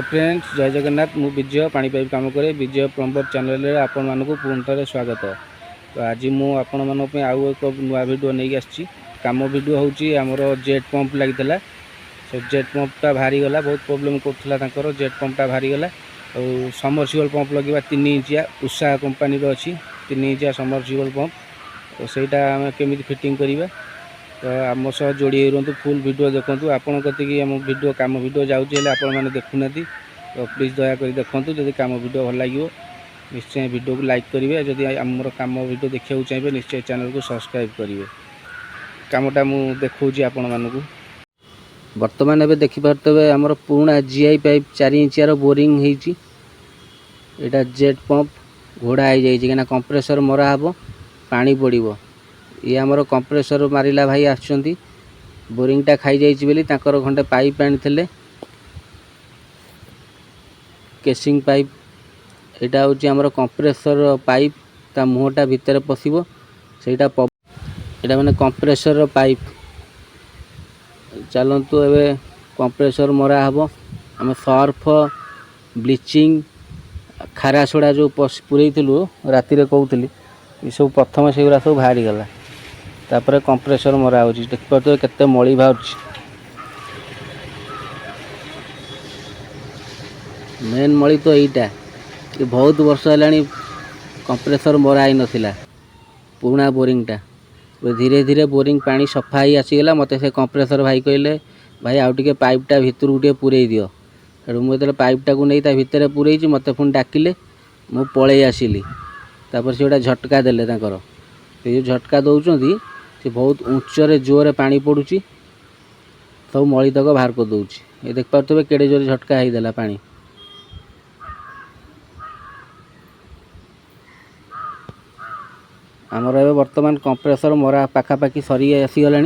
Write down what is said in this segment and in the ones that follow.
Hello friends, जय जगन्नाथ। मु विजय पानी पाइप काम करे विजय प्लम्बर चैनल रे आपण मानकु पुनः थे स्वागत। तो आज मु आपण मानक पे आउ एक नुआ वीडियो नहीं आछि। काम वीडियो होची हमर जेट पंप लागितला। से जेट पंपटा भारी गला, बहुत प्रॉब्लम करथला तांकर। जेट पंपटा भारी गला और सबमर्सिबल पंप लगेबा 3 इंचिया उषा कंपनी रो अछि। 3 इंचिया सबमर्सिबल पंप, तो सेटा हम केमिति फिटिंग करिबा। तो आम सह जोड़ी रुहतु, फुल वीडियो देखु। आपण कति आम वीडियो काम वीडियो जाऊँगी आपण मैंने देखुना, तो प्लीज दयाक देखूँ। जदि काम वीडियो भल लगे निश्चय वीडियो को लाइक करेंगे। जदि आमर काम वीडियो देखा चाहिए निश्चय चैनल को सब्सक्राइब करेंगे। कामटा मु देखा आपण मानक बर्तमान एवं देखिपे आमर पुराणा जीआई पाइप 4 इंचियार बोरिंग होती। यहाँ जेट पंप घोड़ा हो जाए कंप्रेसर मरा हे पानी पड़ो। ये आमर कंप्रेसर मारिला भाई आसुँच बोरिंगटा खाई जाइए खंडे पाइप आनी केसिंग पाइप। यहाँ हूँ आमर कंप्रेसर पाइप, ता मुहटा भितर पशिबो सेटा यहाँ माने कंप्रेसर पाइप। चलतु एवं कंप्रेसर मरा हे आम सर्फ ब्लीचिंग खारा सोडा जो पूरे राति कहूली ये सब प्रथम से सब बाहरी गला। तापर कंप्रेसर मरा हो देखिए केते मली बाहर। मेन मली तो यहीटा ये बहुत वर्ष है कंप्रेसर मरा ही नाला पुराणा बोरिंगटा। धीरे धीरे बोरिंग पानी सफा ही आसीगला। मत से कंप्रेसर भाई कहले भाई आउ टे पाइपटा भितर टे पूरे दियो। तेणु मुझे पाइपटा को नहीं भितर पूरे मत पुणी डाकिले मु पलि आसिली। तापर से गोटा झटका देले तांकर। ये झटका दौरान से बहुत ऊंचरे जोरे पानी पड़ुची, सब मली तक बाहर कर दूची। ये देख पारे केड़े जोरे झटका होदेला पानी। आमर ए बर्तमान कंप्रेसर मरा पाखापाखि सरी आसीगला।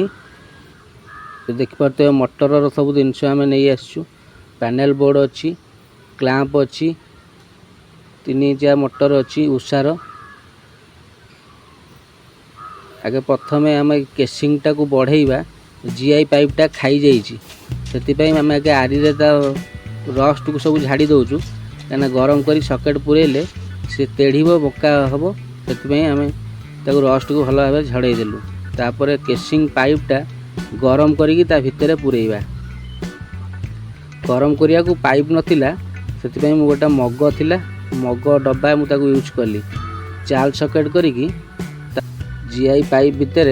देखिपे मोटर सब जिनस आम नहीं आसु। पैनल बोर्ड अच्छी, क्लैंप अच्छी, 3 इंचिया मोटर अच्छी उषार। आगे प्रथम आम केसिंगटा को बढ़ेवा। जीआई पाइपटा खाई जाइए आम आगे आरी रस्ट को सब झाड़ी दौचु कहीं गरम कर सकेट पुरेले से तेढ़ बोका हम से आम रस्ट को भल भाव झड़ेदेलु। तापर केसिंग पाइपटा गरम करी भितर पुरेवा। गरम करिया को पाइप नथिला से गोटे मग थिला, मग डब्बा मुझे यूज कली चाल सकेट करी जीआई पाइप भितर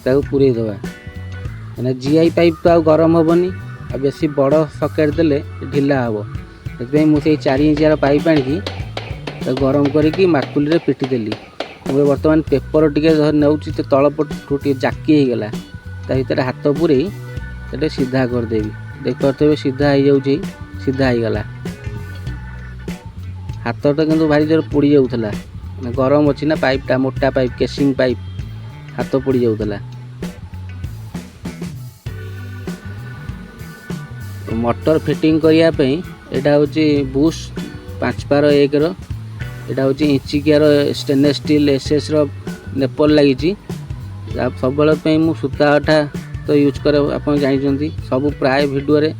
पूरे दवा। मैंने जीआई पाइप तो आउ गरम हेनी, आ बेसी बड़ सकेट देले ढिला हे। से मुझे 4 इंचियार पाइप आनी गरम करी माकुली पिटी देली। मुझे बर्तमान पेपर टे नौ तलपटू टे जाकी होगला भर हाथ पूरे सीधा करदेवी। देख पारे सीधा हो जाऊे, सीधा होगला। हाथटा कि भारी जोर पोड़ी जाऊला, गरम अच्छी ना पाइपटा मोटा पाइप केसिंग पाइप हाथ पोड़ी जाऊला। मोटर फिटिंग करने यहाँ हूँ बुश 5/1 यहाँ हूँ इंचिकियार स्टेनलेस स्टील एसएस नेपल लगी। सब मु सूता अठा तो यूज करे आप जानते सब प्राय वीडियो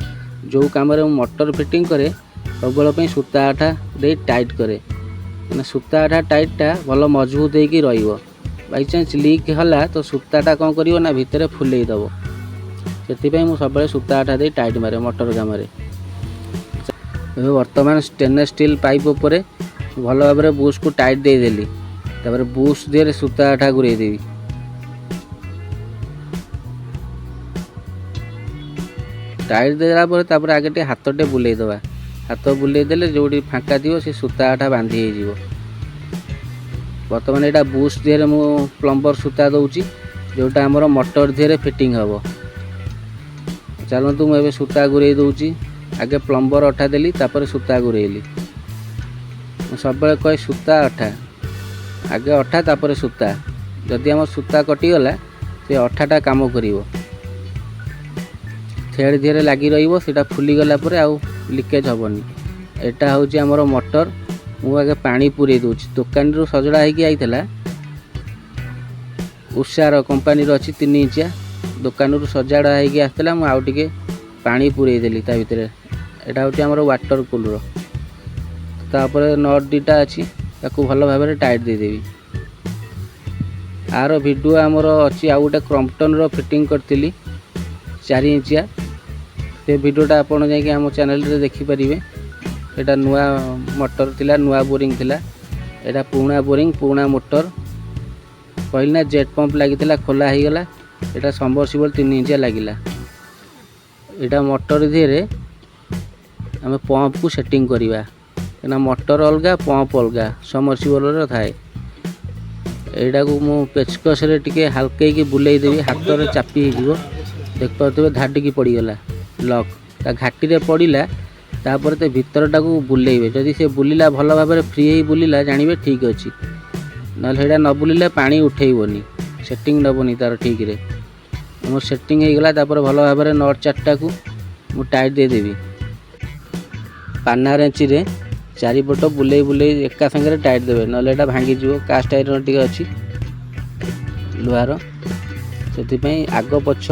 जो कम मोटर फिटिंग करे सब सूता अठा दे टाइट करे। सूता अठा टाइटटा भल मजबूत हो बाई चान्स लीक है तो सूताटा कौन कर ना भितर फुले दब। से मुझे सब सूता अठा दे टाइट मारे मोटर काम। बर्तमान स्टेनलेस स्टील पाइप उपर भल भाव में बुश को टाइट देदेली। तापर बुश दिए सूता अठा गुरेदेवी। टाइट देला आगे हाथ बुले दबा। हाथ बुले देले जो फांका थी से सूता अठा बांधी हो। बर्तमान यहाँ बुश दिए मु प्लम्बर सूता दूची जोटा आमर मोटर दिए फिटिंग हम। चलतु मुझे सूता गुरे दूची। आगे प्लम्बर अठा देली तापर सूता गुरेली। सब कहे सूता अठा आगे अठा तापर सूता। जदि आम सूता कटिगला से अठाटा काम कर थ्रेड धीरे लगी रहा फुलीगला आउ लिकेज हेनी। यहाँ हूँ आमर मोटर। मुझे पानी पूरे दूची। दुकान रू सजड़ा होता उषार कंपनी अच्छी 3 इंचिया दुकान रू सजाड़ा होता मुझे पानी पूरे देली ता भितर एटा होची हमर वाटर कूलर तापर नट दीटा अच्छी ताकू भल भाव टाइट दे देवी आर वीडियो आमर अच्छी आ गोटे क्रम्पटन रो फिटिंग करती 4 इंचिया से वीडियोटा आपड़ जा आम चैनल रे देखि परिवे। एटा नुआ मोटर थिला नुआ बोरिंग थिला एटा पुराना बोरिंग पुराना मोटर कहली ना जेट पंप लगी खोला हो गला एटा सबमर्सिबल 3 इंचिया लगिला एटा मोटर धीरे आम पंप को सेटिंग करिवा ना मोटर अलगा पंप अलगा सबमर्सिबल थाए एटा को मु पेचकस रे टिके हल्के की बुलाई देवी हाथ रे चापी हो देख पाते धाडिकी पड़गला लक ता घाटी रे पड़िला तापर ते भितरटा को बुलेइबे जदि से बुलिला भल भाव में फ्री ही बुलिला जानिबे ठीक अच्छी ना हेडा न बुलिले पानी उठेइबोनी सेटिंग नबोनी तार ठीक रे मो सेटिंग हो गला तापर भल भाव में नट 4टा को मु टाइट दे देवी पाना रेंची रे चारिपट बुले बुले एका संगे टाइट देवे ना भांगी जीव कास्ट आयरन टी अच्छी लुहार से आग पछ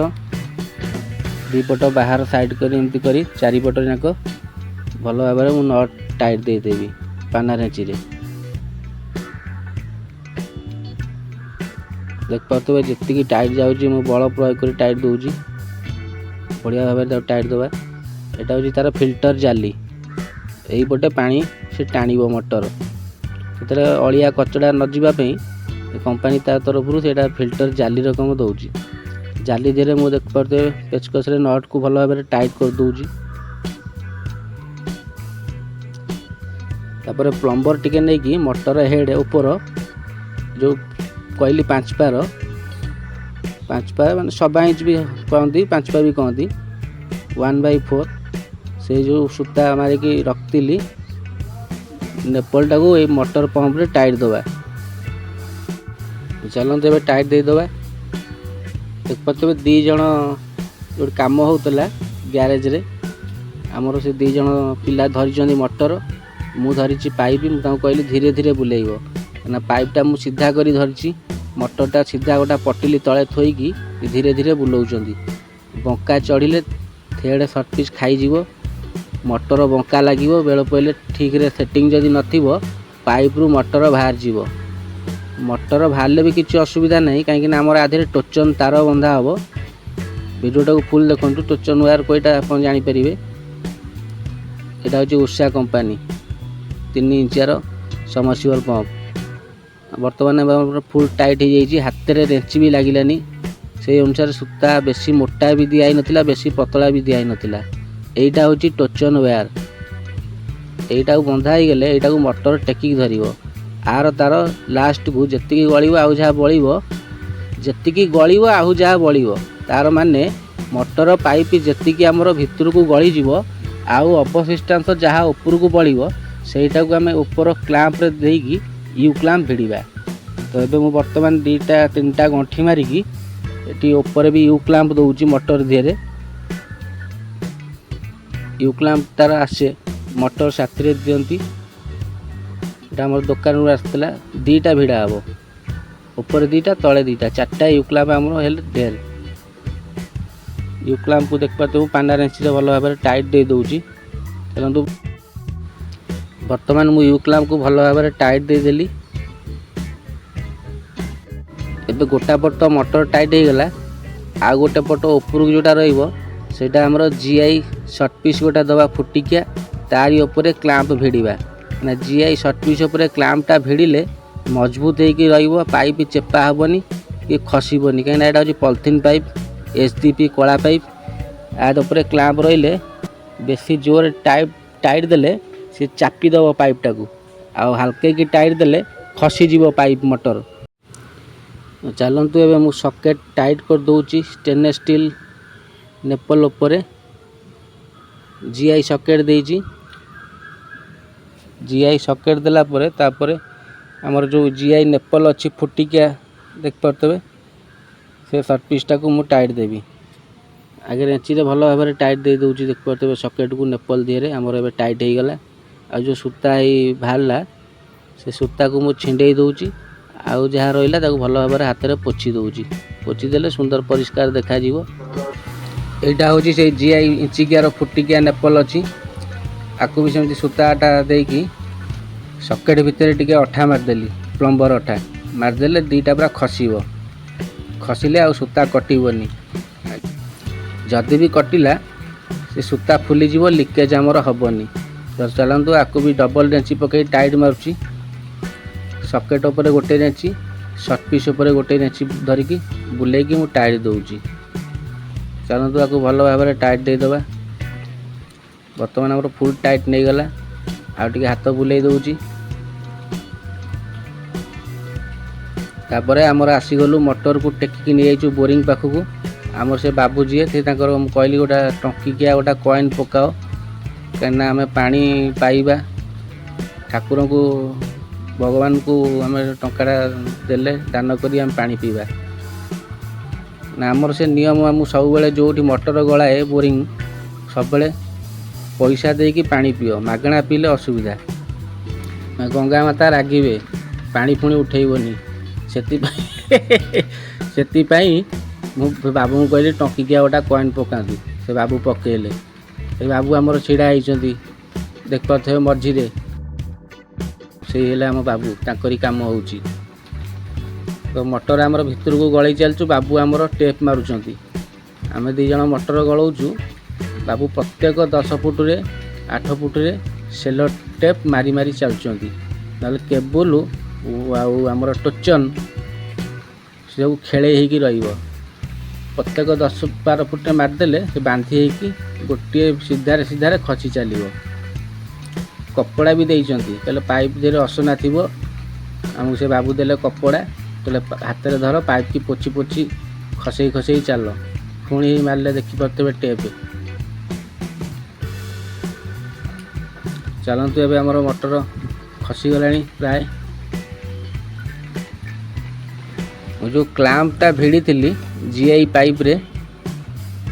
दीपट बाहर साइड कर एमती करी चारिपट जाक भल भाव में नट टाइट दे देवी पाना रेंची रे देख पाते जी टाइट जाऊँगी मु बल प्रयोग कर टाइट दूची बढ़िया भाव में टाइट दवा एटा हूँ तार फिल्टर जाली यहीपटे पानी से टाणिब मोटर से अलिया कचड़ा न जावाई कंपनी ता तरफ से फिल्टर जाली रकम दौची जाली धीरे मुझे देख पाते पेचकस रे नट को भल भाव में टाइट कर दूची तापर प्लम्बर टिके नहीं कि मोटर हेड ऊपर जो कहली 5 पार माने 7 इंच भी कहती 5 पार भी कहती 1/4 से जो सूता मारिकी रखती नेपलटा को ये मोटर पंप रे टाइट दबा चलते ए टाइट दे दबा देख पाते 2 जन जो कम होता ग्यारेज रे आमर से 2 जन पिला धरी मोटर मु धरी पाइप मुझे कहली धीरे धीरे बुलेइब ना पाइपटा मु सीधा करी धरची मोटरटा सीधा गोटा पटिली तले थोईकी धीरे धीरे बुलाऊँ बंका चढ़िले थेड़ सर्ट पिच खाईजिव मोटर बंका लगे बेल पड़े ठीक रे सेटिंग जदि नथिबो पाइप रु मोटर बाहर जीवो मोटर बाहर भी किसी असुविधा नहीं कहीं आमर आधे टोचन तार बंधा हम वीडियोटा को फुल देखु टोचन वायर कोईटा आप जानीपर यहाँ हूँ उषा कंपानी 3 इंचियार सबमर्सिबल पंप बर्तमान फुल टाइट हो जाइए हाथ में रेंची भी लगिलानी से अनुसार सूता बेसी मोटा भी दिखाई नाला बेसी पतला भी दिखाई नाला एटा हूँ टोचन वायर एटा को बंधा ही गले एटा को मोटर टेकिक धरिबो आर तार लास्ट को जेतिकी गलिबो आउ जहा बळिबो जेतिकी गलिबो आउ जहा बळिबो तार माने मोटर पाइप जेतिकी हमर भितर को गली जीवो आउ अपसिस्टांस जहा ऊपर को बळिबो सेटा को हमें ऊपर क्लैंप रे देकी यू क्लैंप भिड़िबा तो एबे मु वर्तमान 2टा 3टा गंठी मारिकी एटी ऊपर भी यू क्लैंप दउची मोटर धीरे यू क्लैंप तार आसे मोटर साथी रे दियंती एटा हमर दुकान रू आसतला 2टा भिड़ा हबो ऊपर 2टा तळे 2टा 4टा यू क्लैंप हमर हेल ढेर यू क्लैंप को देख पाते पाना रेंची रे भल भाव टाइट दे दउची चलंतु वर्तमान मु यू क्लैंप को भल भाव टाइट दे देली एबे गोटा पट मोटर टाइट हो गला आ गोटे पट ऊपर जोटा रहिबो सेटा हमर जीआई शॉर्ट पीस गोटा दबा फुटिकिया तारी ऊपर क्लैंप भिड़िबा ना जीआई शॉर्ट पीस ऊपर क्लैंपटा भिड़िले मजबूत होइकी रहिबो पाइप चेपा हबनी कि खसिबनी कहीं एटा होची पॉलिथीन पाइप एचडीपी कला पाइप आ ऊपर क्लैंप रहिले बेसी जोर टाइट देले से चापी दब पाइपटा को आ हल्के की टाइट देले खसीज पाइप मोटर चलतु एवं मु सकेट टाइट कर दूची स्टेनलेस स्टील नेपल उपरे जीआई सकेट देजी जीआई सकेट देला परे तापरे हमर जो जीआई नेपल अच्छी फुटिकिया देख पारते से सर्ट पीसटा को मु टाइट देवी आगे रेंची रे भल भाव टाइट दे दूची देख पारते सकेट को नेपल दिए हमर एबे टाइट हो गला आ जो सूता ही बाहरला से सूता को मु छिंडे दूची आउ जहाँ रहा ताको भल भाव हाथ में पोछि दूची पोछि देले सुंदर परिष्कार देखा जीवो एटा होची से जीआई इंचिकियार फुटिकिया नेपल अच्छी आकु भी सेमती सूताटा देकी सकेट भितर टिके अठा मारदेली प्लम्बर अठा मारदेले दीटा पूरा खसिब खसिले आ सूता कटिबनी जदि भी कटिला से सूता फुलीज लिकेज आमर हेनी। तो चलतु आकु भी डबल रेंची पकई टाइट मारुची सकेट उपर गोटे रेंची सर्ट पीस उपर गोटे रेंची धरिकी बुलेकी मु टाइट दूची। चलतु आकु भल भाव में टाइट देदेबा। बर्तमान आम फुल टाइट नहीं गला आउ हाथ बुले दूची। तापर आमर आसीगलु मोटर को टेकिकी नहीं जाइछु बोरिंग पाखक आमर से बाबू जी थे कहली गोटा टंकिकिया गोटा कॉइन पकाओ कहीं आम पानी पाइबा ठाकुर को भगवान को आम टंकाटा देले दान करी आम पानी पीवा ना आमर से नियम आम सब बेले जो मोटर गलाए बोरिंग सब बेले पैसा देकी पानी पिओ मागणा पीले असुविधा गंगा माता रागिबे पानी पुणी उठेबनी से बाबू को कहली टंकिकिया गोटा कॉइन पकातु से बाबू पकेले से बाबू आमर छिड़ा होती देख पारे मझीरे से आम बाबू ताकरी काम हो तो मोटर आमर भितर को गलई चलचु बाबू आमर टेप मारुंट आम दीज मोटर गलाऊँ बाबू प्रत्येक 10 फुट रे 8 फुट रे सेलो टेप मारी मारी चलुँच ना केबुल आमर टोचन सब खेले होगी प्रत्येक 10-12 फुट मारिदेले से बांधी होगी गोटे सीधारे सीधारे खसी चलो। कपड़ा भी देइचंती कहले पाइप जे असना थी आमको से बाबू देले कपड़ा कहले हाथ में धर पाइप की पोछि पोछि खसई खसई चल पुणी मारे देखिपे टेप। चलतु एवं आमर मोटर खसीगला प्राय जो क्लैंपटा भिड़ी थी जीआई पाइप रे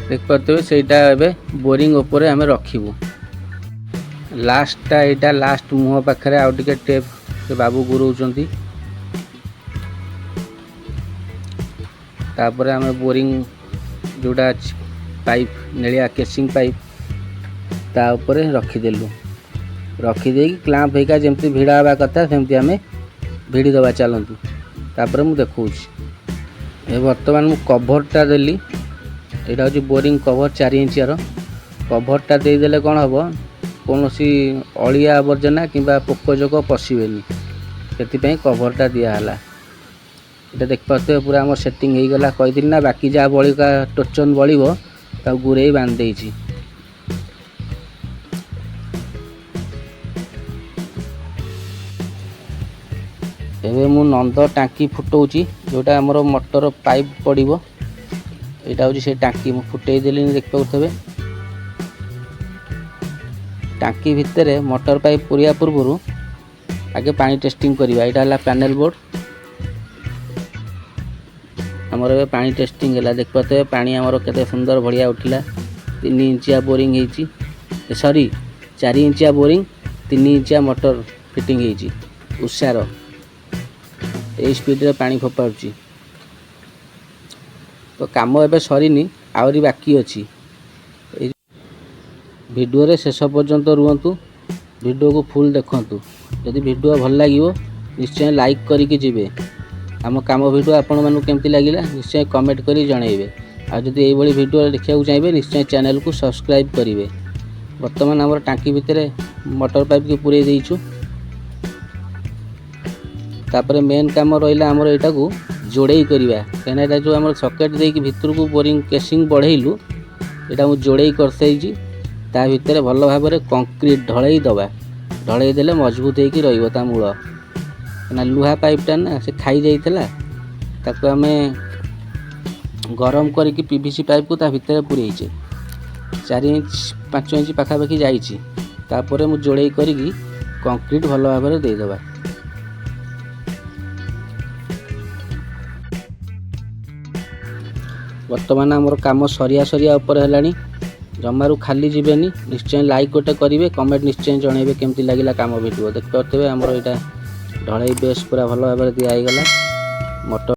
देख पारे सेटा एबे बोरिंग ऊपर आम रखिबू लास्टा यहाँ लास्ट मुह पाखे आउ टे टेप से बाबू गुरौंट तापर आम बोरिंग जोड़ा पाइप नेलिया केसिंग पाइप ता ऊपर रखीदेलु रखीदे क्लैंप होगा जमती भिड़ा हवा कथा सेमती आम भिड़ी दबा। चलतु तापर मु देखूँ ए बर्तमान मु कभरटा देली यहाँ हूँ बोरिंग कभर 4 इंचियार कभरटा देदेले कौन हम कौन सी अलिया आवर्जना कि पोकजोक पशिबेनी से कभरटा दिहला। ये देख पाते पूरा आम सेटिंग हो गला कही ना बाकी जहाँ बलिका टोचन बड़ो गुरे बांध देछि। एबे मु नंद टांकी फुटाऊँची जोटा आमर मोटर पाइप पड़ो यहाँ हूँ से टांकी मु फुटे देली देख पारे टांकी भितर मोटर पाइप पुरिया पूर्व आगे पानी टेस्टिंग करवा। यहाँ है पैनल बोर्ड आमर ए पानी टेस्टिंग है देख पाते पानी आमर केते सुंदर बढ़िया उठिला 3 इंचिया बोरिंग है सॉरी 4 इंचिया बोरिंग 3 इंचिया मोटर फिटिंग है उषार ए स्पीड रे पानी फोपाड़ी। तो काम एबे सरीनी आहरी बाकी अच्छी वीडियो रे शेष पर्यंत रुहतु वीडियो को फुल देखंतु यदि वीडियो भल लागिवो निश्चय लाइक करिके जिवे आम काम वीडियो आपण मानू केमती लागिला निश्चय कमेंट करी जणाइबे आ जदि एई भली वीडियो देखिया चाहिए निश्चय चैनल को सब्सक्राइब करिवे। वर्तमान आमर टांकी भितर मोटर पाइप के पुरे देइछु तापर मेन काम रहा आमर यहाँ को जोड़े करवा कहीं जो आम सकेट देकी भितर को बोरिंग केसिंग बढ़ेलु यहाँ जोड़े करसाइछि ता भितर भल भाव में कंक्रीट ढलई दबा ढलई देले मजबूत होगी रहा मूल ना लुहा पाइपटा ना से खाई जाइला ताको आम गरम करके पीवीसी पाइप को ता भितर पुरेचे 4 इंच 5 इंच पाखापाखि जाइछि तापर मु जोड़े करी कंक्रीट भल भाव में देदेबा। वर्तमान आमर काम सरिया सरिया उपर है जमारू खाली जीवेनी निश्चय लाइक गोटे करेंगे कमेंट निश्चय जनइबे केमती लगिला काम वीडियो देख पारे आमर यहाँ ढलई बेस पूरा भल भाव दिगला मोटर